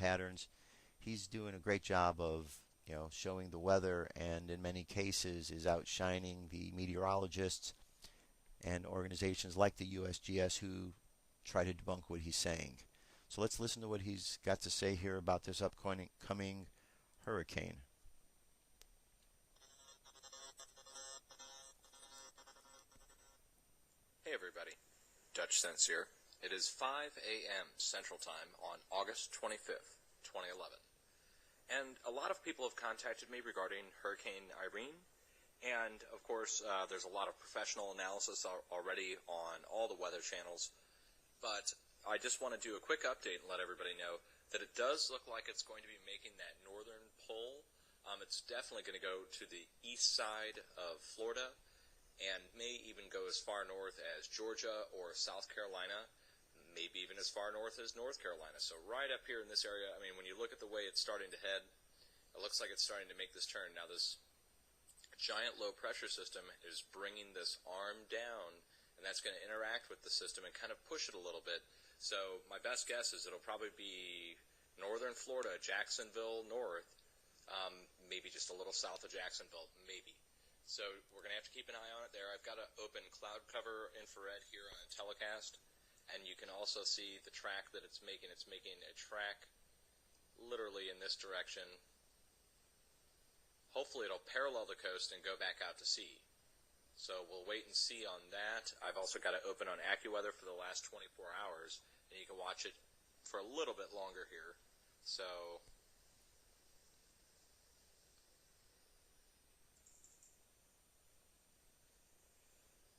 patterns. He's doing a great job of showing the weather, and in many cases is outshining the meteorologists and organizations like the USGS who try to debunk what he's saying. So let's listen to what he's got to say here about this upcoming hurricane. Hey everybody, Dutch Sense here. It is 5 a.m. Central Time on August 25th, 2011. And a lot of people have contacted me regarding Hurricane Irene. And, of course, there's a lot of professional analysis already on all the weather channels. But I just want to do a quick update and let everybody know that it does look like it's going to be making that northern pull. It's definitely going to go to the east side of Florida and may even go as far north as Georgia or South Carolina, maybe even as far north as North Carolina. So right up here in this area, I mean, when you look at the way it's starting to head, it looks like it's starting to make this turn. Now, this giant low pressure system is bringing this arm down, and that's going to interact with the system and kind of push it a little bit. So my best guess is it'll probably be northern Florida, Jacksonville north, maybe just a little south of Jacksonville, maybe. So we're going to have to keep an eye on it there. I've got an open cloud cover infrared here on a telecast, and you can also see the track that it's making. It's making a track literally in this direction. Hopefully it'll parallel the coast and go back out to sea. So we'll wait and see on that. I've also got it open on AccuWeather for the last 24 hours, and you can watch it for a little bit longer here. So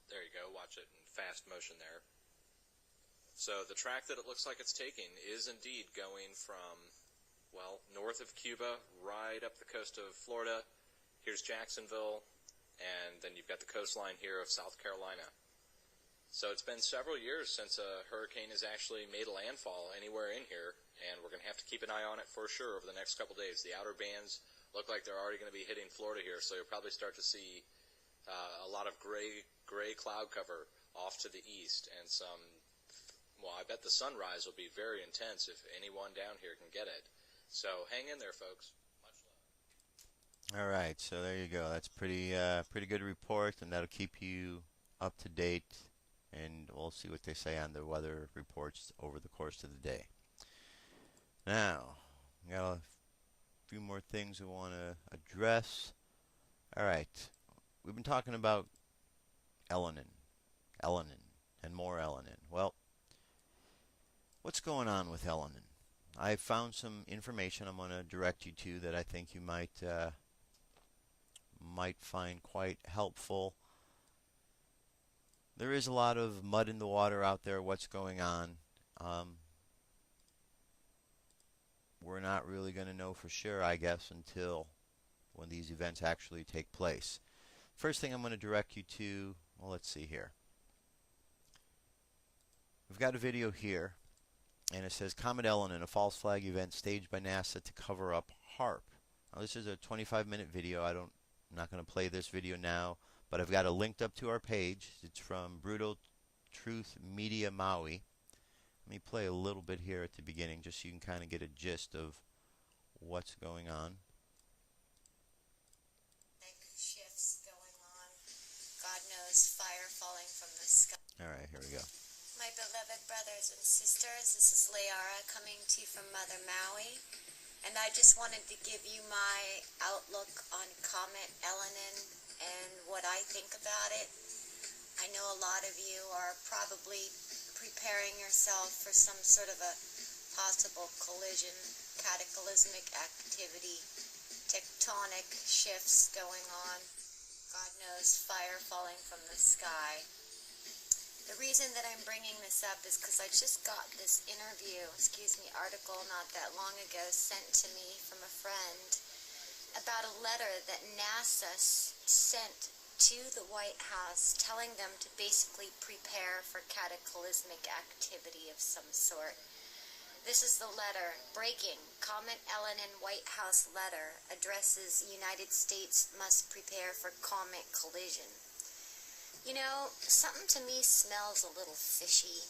there you go, watch it in fast motion there. So the track that it looks like it's taking is indeed going from, well, north of Cuba, right up the coast of Florida. Here's Jacksonville, and then you've got the coastline here of South Carolina. So it's been several years since a hurricane has actually made a landfall anywhere in here, and we're going to have to keep an eye on it for sure over the next couple days. The outer bands look like they're already going to be hitting Florida here, so you'll probably start to see a lot of gray cloud cover off to the east, and some, well, I bet the sunrise will be very intense if anyone down here can get it. So hang in there, folks. Much love. All right, so there you go. That's pretty good report, and that'll keep you up to date, and we'll see what they say on the weather reports over the course of the day. Now, we got a few more things we want to address. All right, we've been talking about Elenin, and more Elenin. Well, what's going on with Elenin? I found some information I'm going to direct you to that I think you might find quite helpful. There is a lot of mud in the water out there. What's going on? We're not really going to know for sure, I guess, until when these events actually take place. First thing I'm going to direct you to, well, let's see here. We've got a video here, and it says Comet Elenin, a false flag event staged by NASA to cover up HARP. Now, this is a 25-minute video. I'm not going to play this video now, but I've got it linked up to our page. It's from Brutal Truth Media Maui. Let me play a little bit here at the beginning just so you can kind of get a gist of what's going on. Shifts going on. God knows, fire falling from the sky. All right, here we go. My beloved brothers and sisters, this is Leara coming to you from Mother Maui, and I just wanted to give you my outlook on Comet Elenin and what I think about it. I know a lot of you are probably preparing yourself for some sort of a possible collision, cataclysmic activity, tectonic shifts going on, God knows, fire falling from the sky. The reason that I'm bringing this up is because I just got this article not that long ago sent to me from a friend about a letter that NASA sent to the White House telling them to basically prepare for cataclysmic activity of some sort. This is the letter. Breaking. Comet Elenin White House letter addresses United States must prepare for comet collision. You know, something to me smells a little fishy.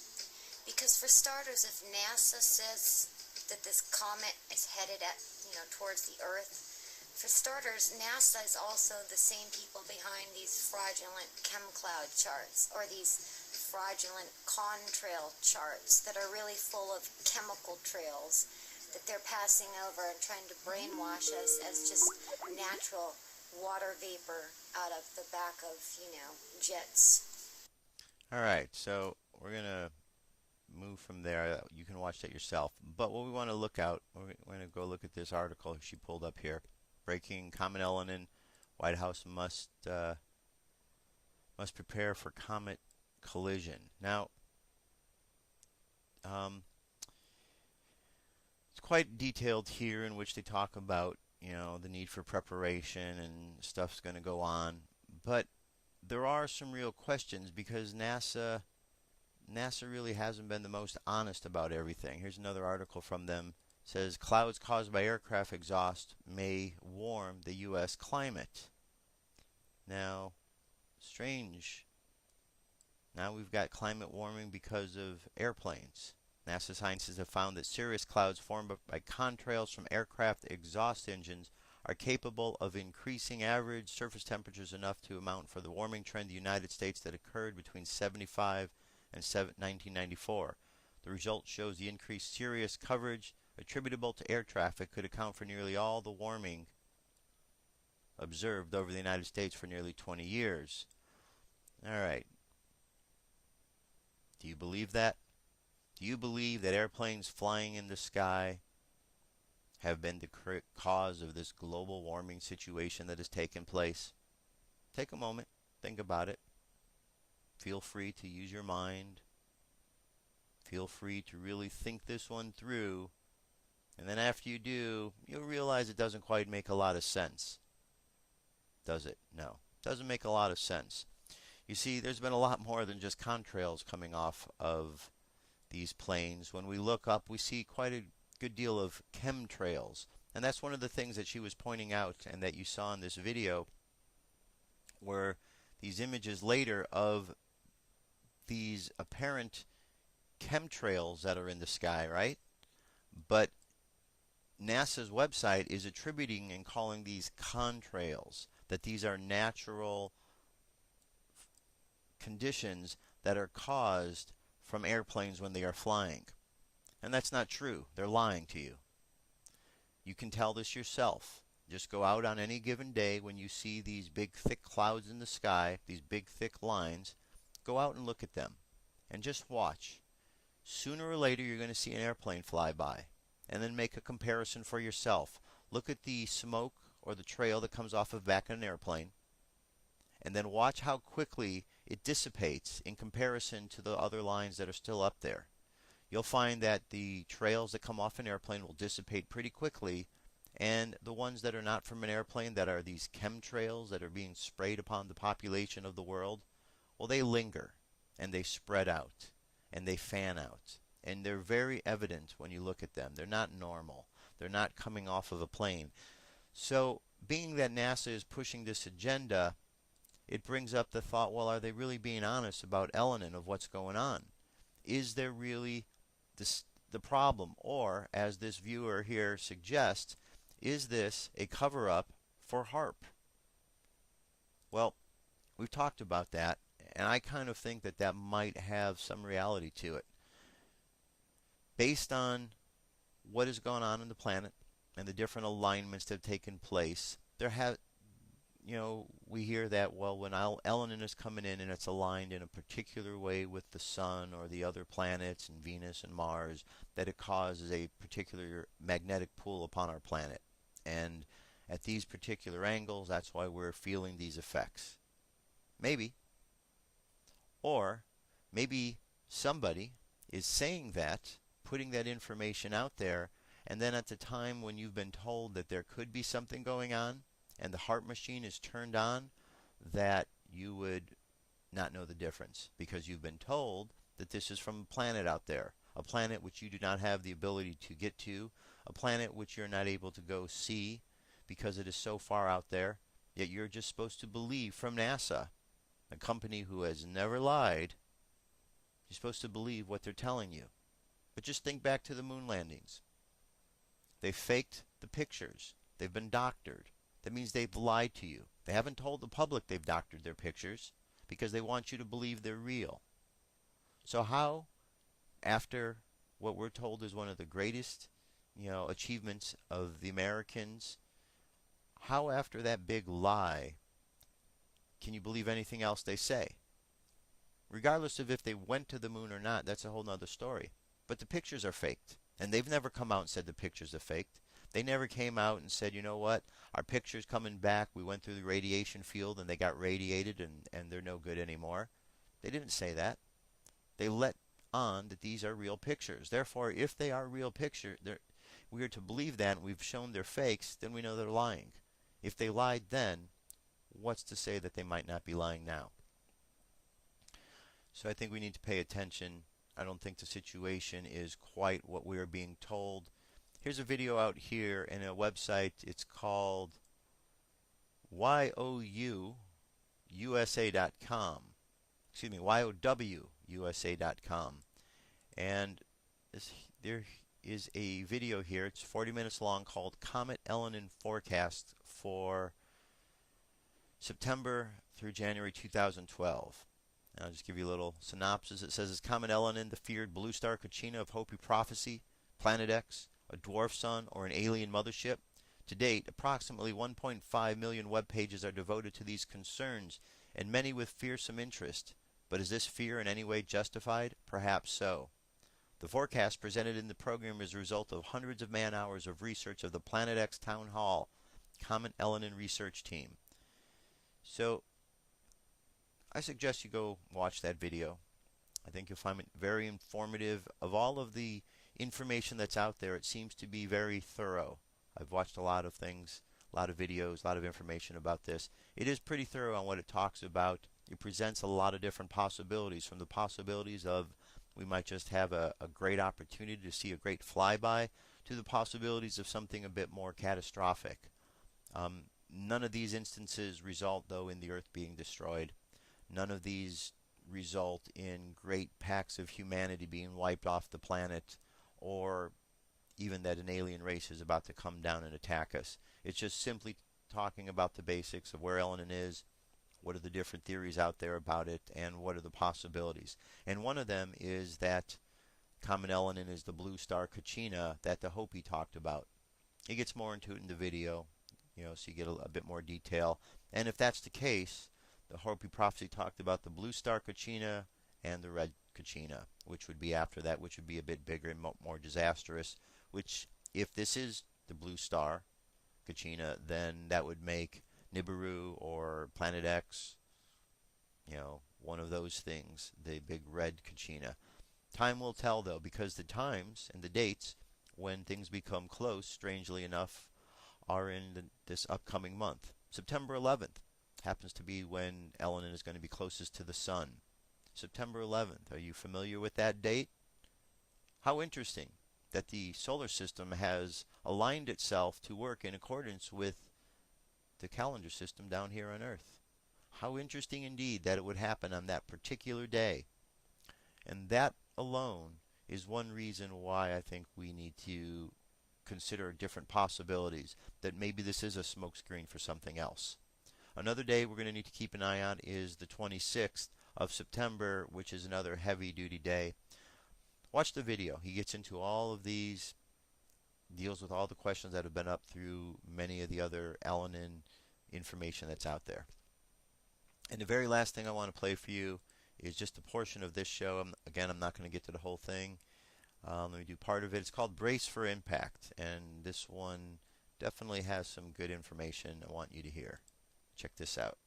Because for starters, if NASA says that this comet is headed at, towards the Earth. For starters, NASA is also the same people behind these fraudulent cloud charts, or these fraudulent contrail charts that are really full of chemical trails that they're passing over and trying to brainwash us as just natural water vapor out of the back of, jets. All right, so we're going to move from there. You can watch that yourself. But what we want to look at, we're going to go look at this article she pulled up here. Breaking comet Elenin, White House must prepare for comet collision. Now, it's quite detailed here, in which they talk about the need for preparation and stuff's going to go on. But there are some real questions, because NASA really hasn't been the most honest about everything. Here's another article from them. It says clouds caused by aircraft exhaust may warm the U.S. climate. Now, strange. Now we've got climate warming because of airplanes. NASA scientists have found that cirrus clouds formed by contrails from aircraft exhaust engines are capable of increasing average surface temperatures enough to amount for the warming trend in the United States that occurred between 1975 and 1994. The result shows the increased cirrus coverage attributable to air traffic could account for nearly all the warming observed over the United States for nearly 20 years. All right. Do you believe that? Do you believe that airplanes flying in the sky have been the cause of this global warming situation that has taken place? Take a moment, think about it. Feel free to use your mind. Feel free to really think this one through. And then after you do, you'll realize it doesn't quite make a lot of sense. Does it? No. It doesn't make a lot of sense. You see, there's been a lot more than just contrails coming off of these planes. When we look up, we see quite a good deal of chemtrails. And that's one of the things that she was pointing out, and that you saw in this video, were these images later of these apparent chemtrails that are in the sky, right? But NASA's website is attributing and calling these contrails, that these are natural conditions that are caused from airplanes when they are flying. And that's not true. They're lying to you. You can tell this yourself. Just go out on any given day when you see these big thick clouds in the sky, these big thick lines. Go out and look at them and just watch. Sooner or later you're going to see an airplane fly by, and then make a comparison for yourself. Look at the smoke or the trail that comes off of back of an airplane, and then watch how quickly it dissipates in comparison to the other lines that are still up there. You'll find that the trails that come off an airplane will dissipate pretty quickly, and the ones that are not from an airplane, that are these chemtrails that are being sprayed upon the population of the world, well, they linger, and they spread out, and they fan out. And they're very evident when you look at them. They're not normal. They're not coming off of a plane. So, being that NASA is pushing this agenda, it brings up the thought, well, are they really being honest about Elenin, of what's going on? Is there really the problem? Or, as this viewer here suggests, is this a cover-up for HAARP? Well, we've talked about that, and I kind of think that that might have some reality to it. Based on what has gone on in the planet and the different alignments that have taken place, we hear that, well, when Elenin is coming in and it's aligned in a particular way with the Sun or the other planets and Venus and Mars, that it causes a particular magnetic pull upon our planet. And at these particular angles, that's why we're feeling these effects. Maybe. Or maybe somebody is saying that, putting that information out there, and then at the time when you've been told that there could be something going on, and the HAARP machine is turned on, that you would not know the difference, because you've been told that this is from a planet out there, a planet which you do not have the ability to get to, a planet which you're not able to go see because it is so far out there, yet you're just supposed to believe from NASA, a company who has never lied. You're supposed to believe what they're telling you. But just think back to the moon landings. They faked the pictures. They've been doctored. That means they've lied to you. They haven't told the public they've doctored their pictures because they want you to believe they're real. So how, after what we're told is one of the greatest, achievements of the Americans, how after that big lie can you believe anything else they say? Regardless of if they went to the moon or not, that's a whole nother story. But the pictures are faked. And they've never come out and said the pictures are faked. They never came out and said, you know what, our picture's coming back. We went through the radiation field and they got radiated and they're no good anymore. They didn't say that. They let on that these are real pictures. Therefore, if they are real pictures, we are to believe that and we've shown they're fakes, then we know they're lying. If they lied then, what's to say that they might not be lying now? So I think we need to pay attention. I don't think the situation is quite what we are being told. Here's a video out here in a website. It's called YOUUSA.com. Excuse me, YOWUSA.com. And there is a video here. It's 40 minutes long called Comet Elenin Forecast for September through January 2012. And I'll just give you a little synopsis. It says, is Comet Elenin the feared blue star Kachina of Hopi prophecy, Planet X, a dwarf sun, or an alien mothership? To date, approximately 1.5 million web pages are devoted to these concerns, and many with fearsome interest. But is this fear in any way justified? Perhaps so. The forecast presented in the program is a result of hundreds of man-hours of research of the Planet X Town Hall Comet Elenin research team. So I suggest you go watch that video. I think you'll find it very informative. Of all of the information that's out there, it seems to be very thorough. I've watched a lot of things, a lot of videos, a lot of information about this. It is pretty thorough on what it talks about. It presents a lot of different possibilities, from the possibilities of we might just have a great opportunity to see a great flyby, to the possibilities of something a bit more catastrophic. None of these instances result, though, in the Earth being destroyed. None of these result in great packs of humanity being wiped off the planet, or even that an alien race is about to come down and attack us. It's just simply talking about the basics of where Elenin is, what are the different theories out there about it, and what are the possibilities. And one of them is that Comet Elenin is the blue star Kachina that the Hopi talked about. He gets more into it in the video, so you get a bit more detail. And if that's the case, the Hopi prophecy talked about the blue star Kachina and the red Kachina, which would be after that, which would be a bit bigger and more disastrous, which, if this is the blue star Kachina, then that would make Nibiru or Planet X, one of those things, the big red Kachina. Time will tell, though, because the times and the dates when things become close, strangely enough, are in this upcoming month. September 11th happens to be when Elenin is going to be closest to the sun. September 11th. Are you familiar with that date? How interesting that the solar system has aligned itself to work in accordance with the calendar system down here on Earth. How interesting indeed that it would happen on that particular day. And that alone is one reason why I think we need to consider different possibilities, that maybe this is a smokescreen for something else. Another day we're going to need to keep an eye on is the 26th of September, which is another heavy-duty day. Watch the video. He gets into all of these, deals with all the questions that have been up through many of the other Elenin information that's out there. And the very last thing I want to play for you is just a portion of this show. Again, I'm not going to get to the whole thing. Let me do part of it. It's called Brace for Impact, and this one definitely has some good information I want you to hear. Check this out.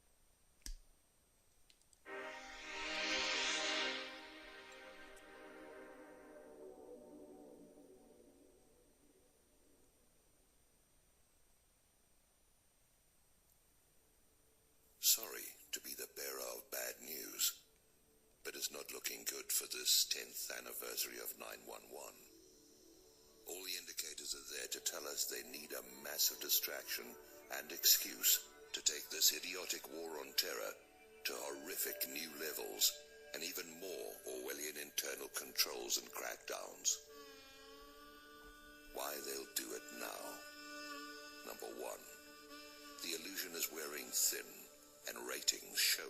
Sorry to be the bearer of bad news, but it's not looking good for this 10th anniversary of 911. All the indicators are there to tell us they need a massive distraction and excuse to take this idiotic war on terror to horrific new levels and even more Orwellian internal controls and crackdowns. Why they'll do it now. Number 1. The illusion is wearing thin, and ratings show